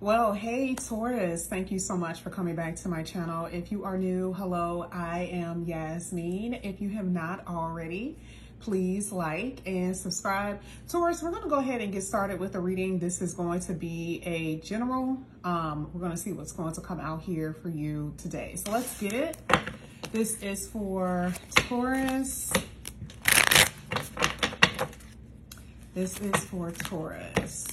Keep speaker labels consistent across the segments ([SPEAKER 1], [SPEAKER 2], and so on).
[SPEAKER 1] Well, hey Taurus, thank you so much for coming back to my channel. If you are new, hello, I am Yasmin. If you have not already, please like and subscribe. Taurus, we're going to go ahead and get started with the reading. This is going to be a general. We're going to see what's going to come out here for you today. So let's get it. This is for Taurus. This is for Taurus.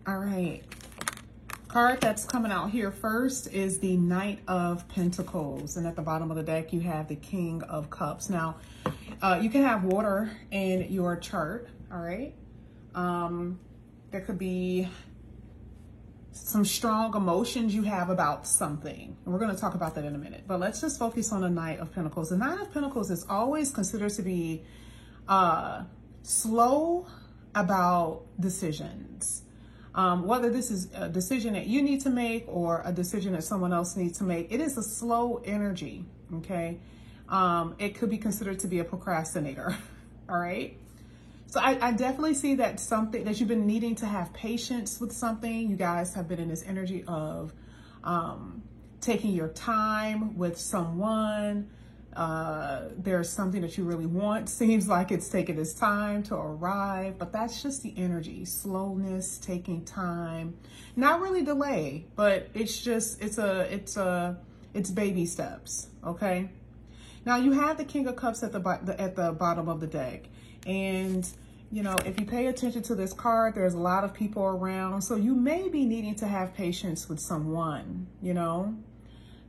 [SPEAKER 1] All right, card that's coming out here first is the Knight of Pentacles. And at the bottom of the deck, you have the King of Cups. Now, you can have water in your chart, all right? There could be some strong emotions you have about something. And we're going to talk about that in a minute. But let's just focus on the Knight of Pentacles. The Knight of Pentacles is always considered to be slow about decisions. Whether this is a decision that you need to make or a decision that someone else needs to make, it is a slow energy, okay? It could be considered to be a procrastinator, all right? So I definitely see that something that you've been needing to have patience with something. You guys have been in this energy of taking your time with someone. There's something that you really want. Seems like it's taking its time to arrive, but that's just the energy. Slowness, taking time, not really delay, but it's just, it's baby steps. Okay. Now you have the King of Cups at the bottom of the deck. And, you know, if you pay attention to this card, there's a lot of people around. So you may be needing to have patience with someone, you know.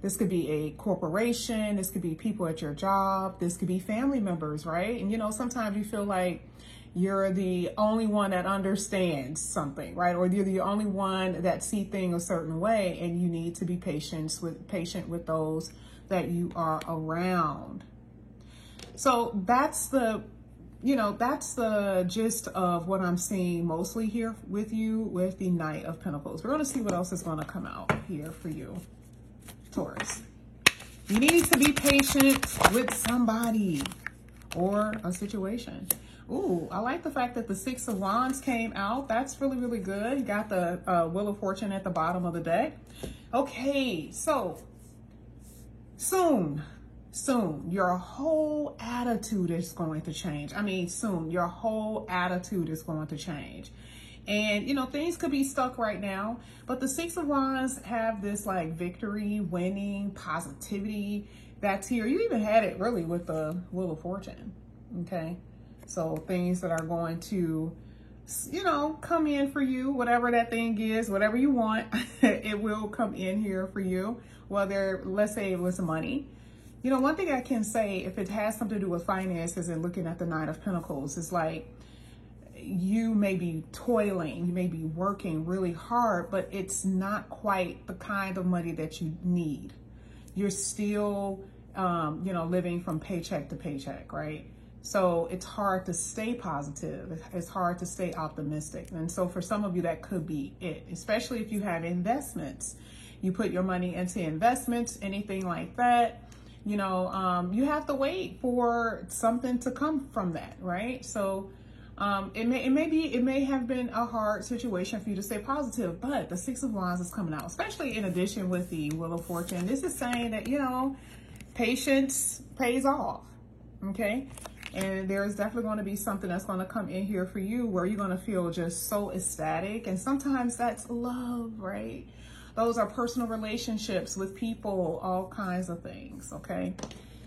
[SPEAKER 1] This could be a corporation. This could be people at your job. This could be family members, right? And, you know, sometimes you feel like you're the only one that understands something, right? Or you're the only one that see things a certain way, and you need to be patient with those that you are around. So that's the, you know, that's the gist of what I'm seeing mostly here with you with the Knight of Pentacles. We're going to see what else is going to come out here for you, Taurus. You need to be patient with somebody or a situation. Ooh, I like the fact that the Six of Wands came out. That's really, really good. You got the Wheel of Fortune at the bottom of the deck. Okay, so soon, your whole attitude is going to change. I mean, soon, your whole attitude is going to change. And, you know, things could be stuck right now, but the Six of Wands have this like victory, winning, positivity that's here. You even had it really with the Wheel of Fortune, okay? So things that are going to, you know, come in for you, whatever that thing is, whatever you want, it will come in here for you. Whether, let's say it was money. You know, one thing I can say, if it has something to do with finances and looking at the Knight of Pentacles, is like, you may be toiling, you may be working really hard, but it's not quite the kind of money that you need. You're still, you know, living from paycheck to paycheck, right? So it's hard to stay positive. It's hard to stay optimistic. And so for some of you, that could be it, especially if you have investments. You put your money into investments, anything like that. You know, you have to wait for something to come from that, right? So it may have been a hard situation for you to stay positive, but the Six of Wands is coming out, especially in addition with the Wheel of Fortune. This is saying that, you know, patience pays off, okay? And there's definitely going to be something that's going to come in here for you where you're going to feel just so ecstatic. And sometimes that's love, right? Those are personal relationships with people, all kinds of things, okay?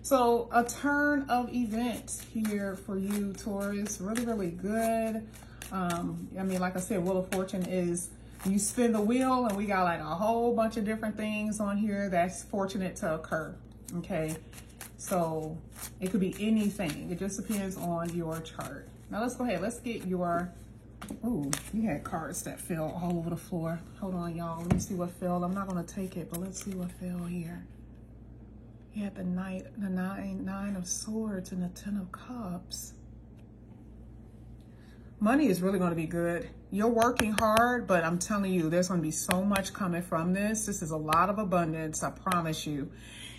[SPEAKER 1] So a turn of events here for you, Taurus. Really, really good. I mean, like I said, Wheel of Fortune is you spin the wheel and we got like a whole bunch of different things on here that's fortunate to occur, okay? So it could be anything. It just depends on your chart. Now let's go ahead. Let's get your, ooh, you had cards that fell all over the floor. Hold on, y'all. Let me see what fell. I'm not going to take it, but let's see what fell here. You had the Nine of Swords and the Ten of Cups. Money is really going to be good. You're working hard, but I'm telling you, there's going to be so much coming from this. This is a lot of abundance, I promise you.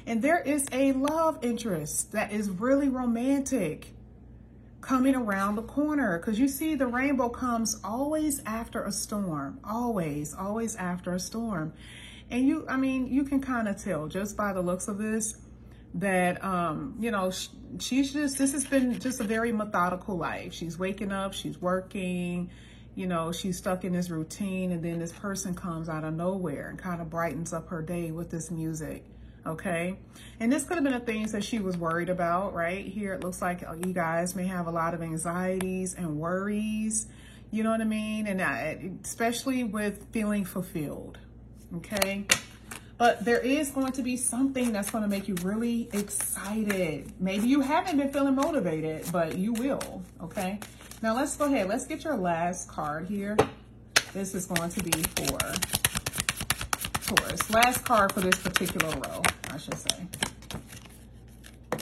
[SPEAKER 1] And there is a love interest that is really romantic coming around the corner, because you see the rainbow comes always after a storm, always after a storm. And you can kind of tell just by the looks of this that, this has been just a very methodical life. She's waking up, she's working, she's stuck in this routine, and then this person comes out of nowhere and kind of brightens up her day with this music. Okay. And this could have been the things that she was worried about, right? Here, it looks like you guys may have a lot of anxieties and worries, you know what I mean? And especially with feeling fulfilled. Okay. But there is going to be something that's going to make you really excited. Maybe you haven't been feeling motivated, but you will. Okay. Now let's go ahead. Let's get your last card here. This is going to be for Taurus. Last card for this particular row, I should say.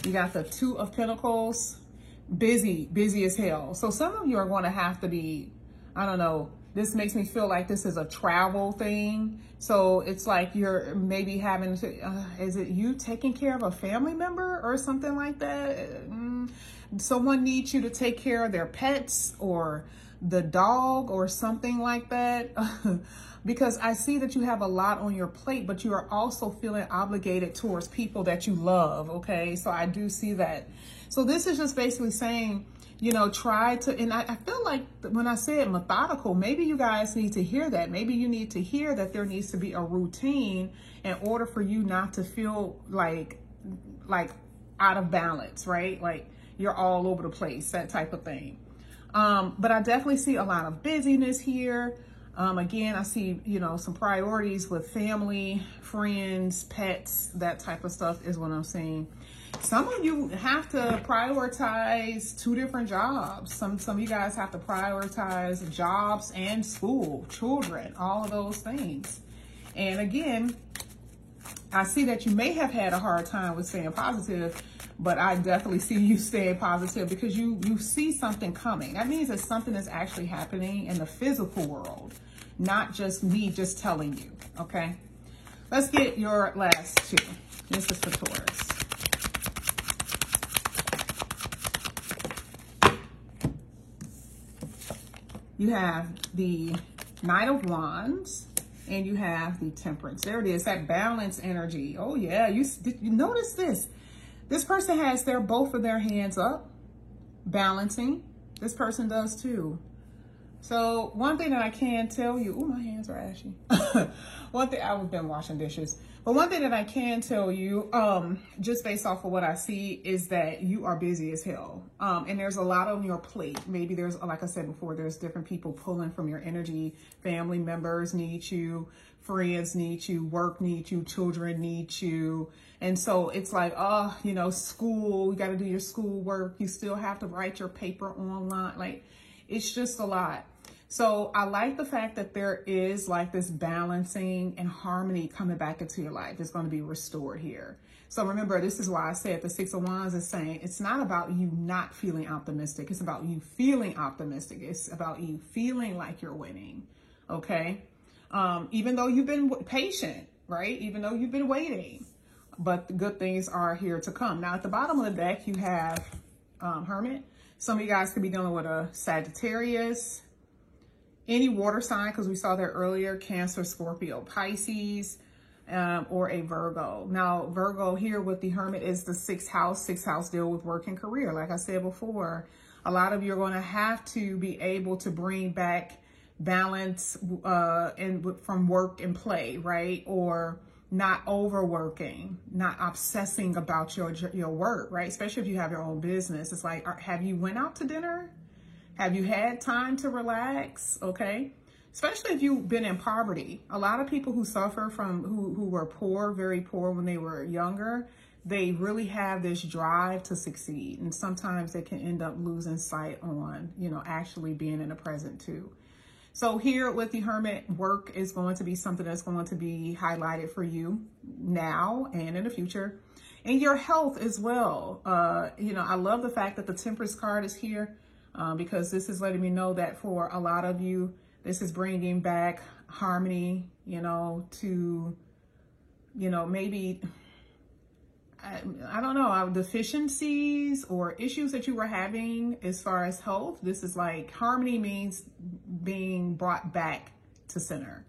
[SPEAKER 1] You got the Two of Pentacles. Busy as hell. So some of you are going to have to be, I don't know, this makes me feel like this is a travel thing. So it's like you're maybe having to, is it you taking care of a family member or something like that? Someone needs you to take care of their pets or the dog or something like that. Because I see that you have a lot on your plate, but you are also feeling obligated towards people that you love. Okay. So I do see that. So this is just basically saying, try to, and I feel like when I said methodical, maybe you guys need to hear that. Maybe you need to hear that there needs to be a routine in order for you not to feel like out of balance, right? Like you're all over the place, that type of thing. But I definitely see a lot of busyness here. Again, I see, some priorities with family, friends, pets, that type of stuff is what I'm seeing. Some of you have to prioritize 2 different jobs. Some of you guys have to prioritize jobs and school, children, all of those things. And again, I see that you may have had a hard time with staying positive, but I definitely see you staying positive because you see something coming. That means that something is actually happening in the physical world, not just me just telling you, okay? Let's get your last 2. This is for Taurus. You have the Knight of Wands and you have the Temperance. There it is, that balance energy. Oh yeah, did you notice this? This person has both of their hands up, balancing. This person does too. So one thing that I can tell you, oh, my hands are ashy. One thing, I've been washing dishes, but one thing that I can tell you, just based off of what I see, is that you are busy as hell. And there's a lot on your plate. Maybe there's, like I said before, there's different people pulling from your energy. Family members need you, friends need you, work needs you, children need you. And so it's like, school, you got to do your school work. You still have to write your paper online. Like, it's just a lot. So I like the fact that there is like this balancing and harmony coming back into your life. It's going to be restored here. So remember, this is why I said the Six of Wands is saying it's not about you not feeling optimistic. It's about you feeling optimistic. It's about you feeling like you're winning. Okay. Even though you've been patient, right? Even though you've been waiting, but the good things are here to come. Now at the bottom of the deck, you have Hermit. Some of you guys could be dealing with a Sagittarius, any water sign, because we saw that earlier, Cancer, Scorpio, Pisces, or a Virgo. Now, Virgo here with the Hermit is the 6th house. 6th house deal with work and career. Like I said before, a lot of you are going to have to be able to bring back balance from work and play, right? Or not overworking, not obsessing about your work, right? Especially if you have your own business. It's like, have you went out to dinner? Have you had time to relax? Okay. Especially if you've been in poverty. A lot of people who suffer from, who were poor, very poor when they were younger, they really have this drive to succeed. And sometimes they can end up losing sight on, actually being in the present too. So here with the Hermit, work is going to be something that's going to be highlighted for you now and in the future. And your health as well. I love the fact that the Temperance card is here because this is letting me know that for a lot of you, this is bringing back harmony, to, maybe I don't know, deficiencies or issues that you were having as far as health. This is like harmony means being brought back to center,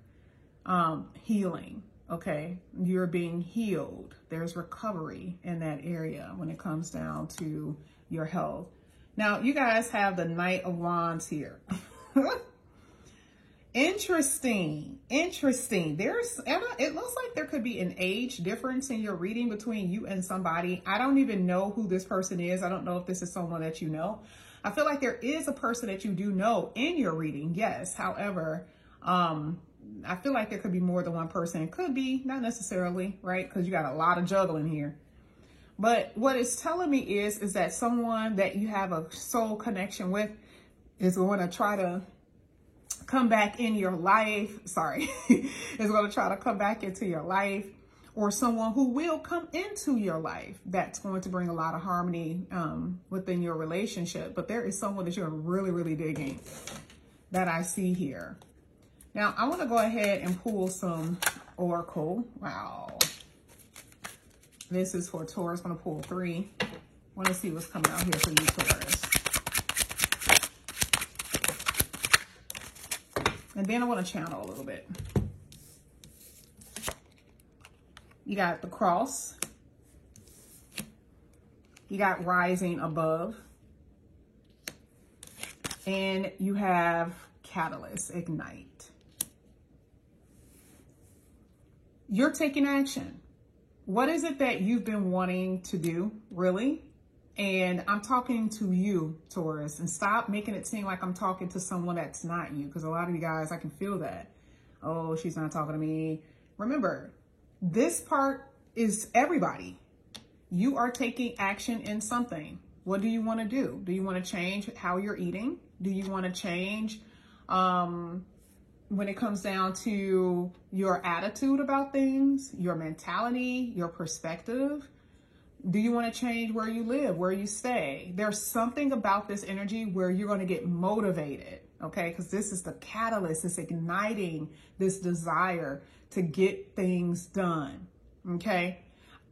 [SPEAKER 1] healing. Okay, you're being healed. There's recovery in that area when it comes down to your health. Now, you guys have the Knight of Wands here. Interesting. It looks like there could be an age difference in your reading between you and somebody. I don't even know who this person is. I don't know if this is someone that you know. I feel like there is a person that you do know in your reading, yes. However, I feel like there could be more than one person. It could be, not necessarily, right? Because you got a lot of juggling here. But what it's telling me is that someone that you have a soul connection with is going to try to come back in your life. Sorry, is going to try to come back into your life, or someone who will come into your life that's going to bring a lot of harmony within your relationship. But there is someone that you're really, really digging that I see here. Now, I want to go ahead and pull some Oracle. Wow. This is for Taurus. I'm going to pull 3. I want to see what's coming out here for you, Taurus. And then I want to channel a little bit. You got the Cross. You got Rising Above. And you have Catalyst, Ignite. You're taking action. What is it that you've been wanting to do, really? And I'm talking to you, Taurus, and stop making it seem like I'm talking to someone that's not you, because a lot of you guys, I can feel that. Oh, she's not talking to me. Remember, this part is everybody. You are taking action in something. What do you want to do? Do you want to change how you're eating? Do you want to change when it comes down to your attitude about things, your mentality, your perspective? Do you want to change where you live, where you stay? There's something about this energy where you're going to get motivated, okay? Because this is the catalyst. It's igniting this desire to get things done, okay?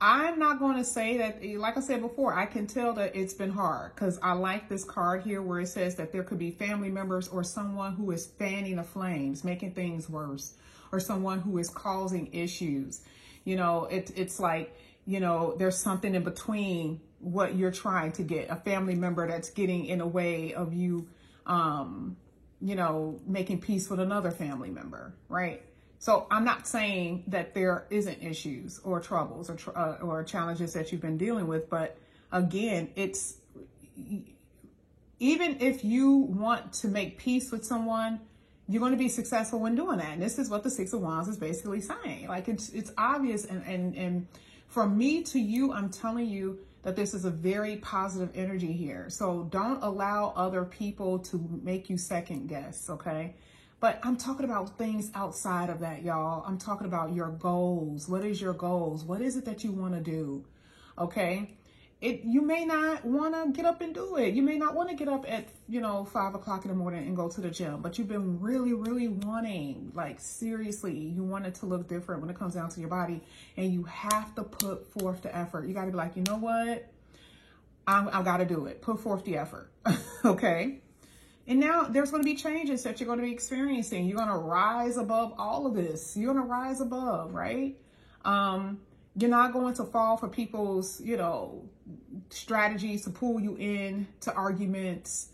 [SPEAKER 1] I'm not going to say that, like I said before, I can tell that it's been hard, because I like this card here where it says that there could be family members or someone who is fanning the flames, making things worse, or someone who is causing issues. You know, it's like, you know, there's something in between what you're trying to get, a family member that's getting in a way of you, you know, making peace with another family member, right? So I'm not saying that there isn't issues or troubles or challenges that you've been dealing with, but again, it's, even if you want to make peace with someone, you're going to be successful in doing that. And this is what the Six of Wands is basically saying. Like, it's obvious. And from me to you, I'm telling you that this is a very positive energy here. So don't allow other people to make you second guess, okay? But I'm talking about things outside of that, y'all. I'm talking about your goals. What is your goals? What is it that you want to do? Okay. You may not want to get up and do it. You may not want to get up at, 5 o'clock in the morning and go to the gym, but you've been really, really wanting, like, seriously, you want it to look different when it comes down to your body, and you have to put forth the effort. You got to be like, you know what? I've got to do it. Put forth the effort. Okay. And now there's going to be changes that you're going to be experiencing. You're going to rise above all of this. You're going to rise above, right? You're not going to fall for people's, strategies to pull you in to arguments.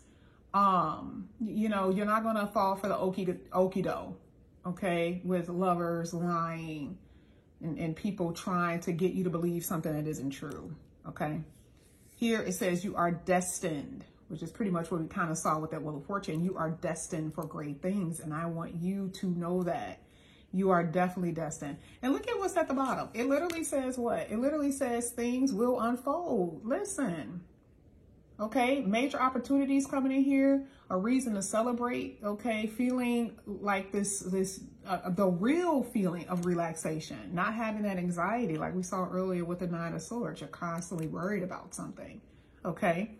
[SPEAKER 1] You're not going to fall for the okie-do, okay, with lovers lying and people trying to get you to believe something that isn't true, okay? Here it says you are destined, which is pretty much what we kind of saw with that Wheel of Fortune. You are destined for great things, and I want you to know that. You are definitely destined. And look at what's at the bottom. It literally says what? It literally says things will unfold. Listen, okay? Major opportunities coming in here, a reason to celebrate, okay? Feeling like the real feeling of relaxation, not having that anxiety like we saw earlier with the Nine of Swords. You're constantly worried about something, okay?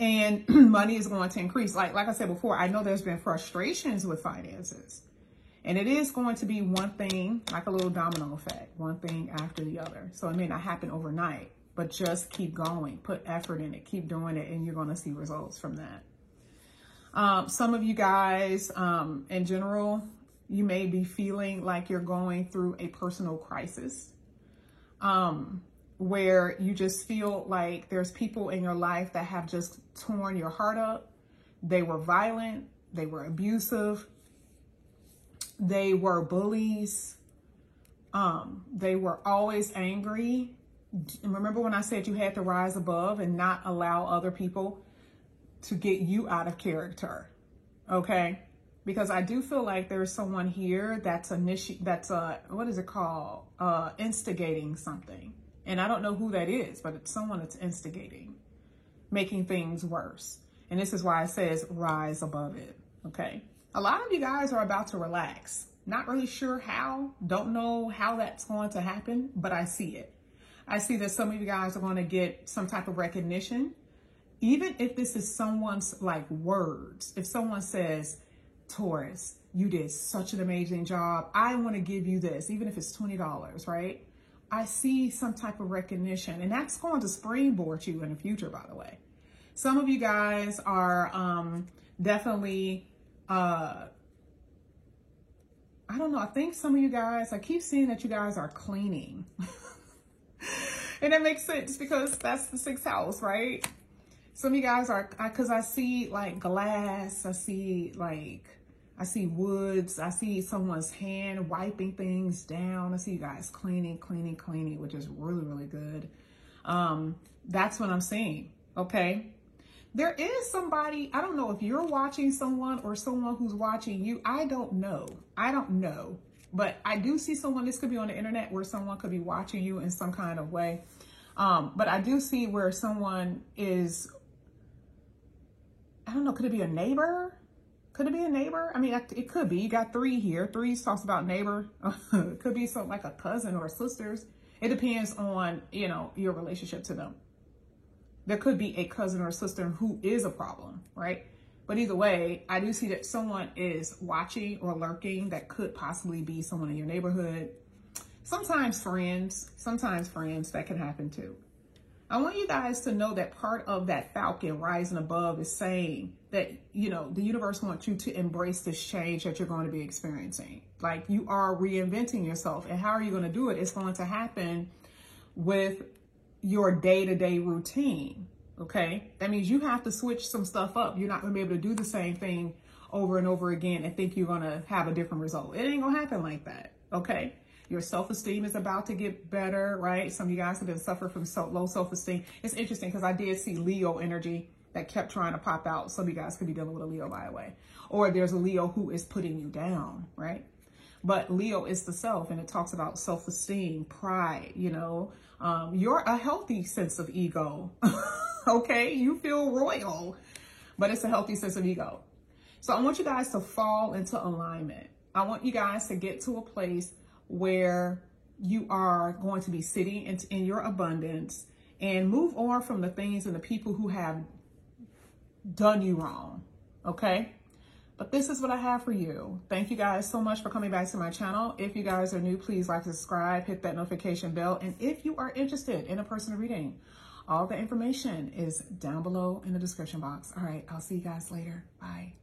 [SPEAKER 1] And money is going to increase. Like I said before, I know there's been frustrations with finances. And it is going to be one thing, like a little domino effect, one thing after the other. So it may not happen overnight, but just keep going, put effort in it, keep doing it, and you're going to see results from that. Some of you guys, in general, you may be feeling like you're going through a personal crisis, where you just feel like there's people in your life that have just torn your heart up. They were violent, they were abusive, they were bullies, they were always angry. Remember when I said you had to rise above and not allow other people to get you out of character, okay? Because I do feel like there's someone here that's what is it called? Instigating something. And I don't know who that is, but it's someone that's instigating, making things worse. And this is why it says rise above it, okay? A lot of you guys are about to relax. Not really sure how, don't know how that's going to happen, but I see it. I see that some of you guys are going to get some type of recognition. Even if this is someone's like words, if someone says, Taurus, you did such an amazing job, I want to give you this, even if it's $20, right? I see some type of recognition, and that's going to springboard you in the future, by the way. Some of you guys are definitely, I don't know, I think some of you guys, I keep seeing that you guys are cleaning. And that makes sense because that's the 6th house, right? Some of you guys are, because I see like glass, I see woods, I see someone's hand wiping things down. I see you guys cleaning, which is really, really good. That's what I'm seeing, okay? There is somebody, I don't know if you're watching someone or someone who's watching you. I don't know. But I do see someone, this could be on the internet, where someone could be watching you in some kind of way. But I do see where someone is, I don't know, could it be a neighbor? Could it be a neighbor? I mean, it could be. You got 3 here. 3 talks about neighbor. It could be something like a cousin or sisters. It depends on, you know, your relationship to them. There could be a cousin or a sister who is a problem, right? But either way, I do see that someone is watching or lurking. That could possibly be someone in your neighborhood. Sometimes friends, that can happen too. I want you guys to know that part of that Falcon rising above is saying that, you know, the universe wants you to embrace this change that you're going to be experiencing. Like, you are reinventing yourself. And how are you going to do it? It's going to happen with your day-to-day routine, okay? That means you have to switch some stuff up. You're not going to be able to do the same thing over and over again and think you're going to have a different result. It ain't going to happen like that, okay? Your self-esteem is about to get better, right? Some of you guys have been suffering from low self-esteem. It's interesting because I did see Leo energy that kept trying to pop out. Some of you guys could be dealing with a Leo, by the way. Or there's a Leo who is putting you down, right? But Leo is the self, and it talks about self-esteem, pride, you know. You're a healthy sense of ego, okay? You feel royal, but it's a healthy sense of ego. So I want you guys to fall into alignment. I want you guys to get to a place where you are going to be sitting in your abundance and move on from the things and the people who have done you wrong, okay? But this is what I have for you. Thank you guys so much for coming back to my channel. If you guys are new, please like, subscribe, hit that notification bell. And if you are interested in a personal reading, all the information is down below in the description box. All right, I'll see you guys later. Bye.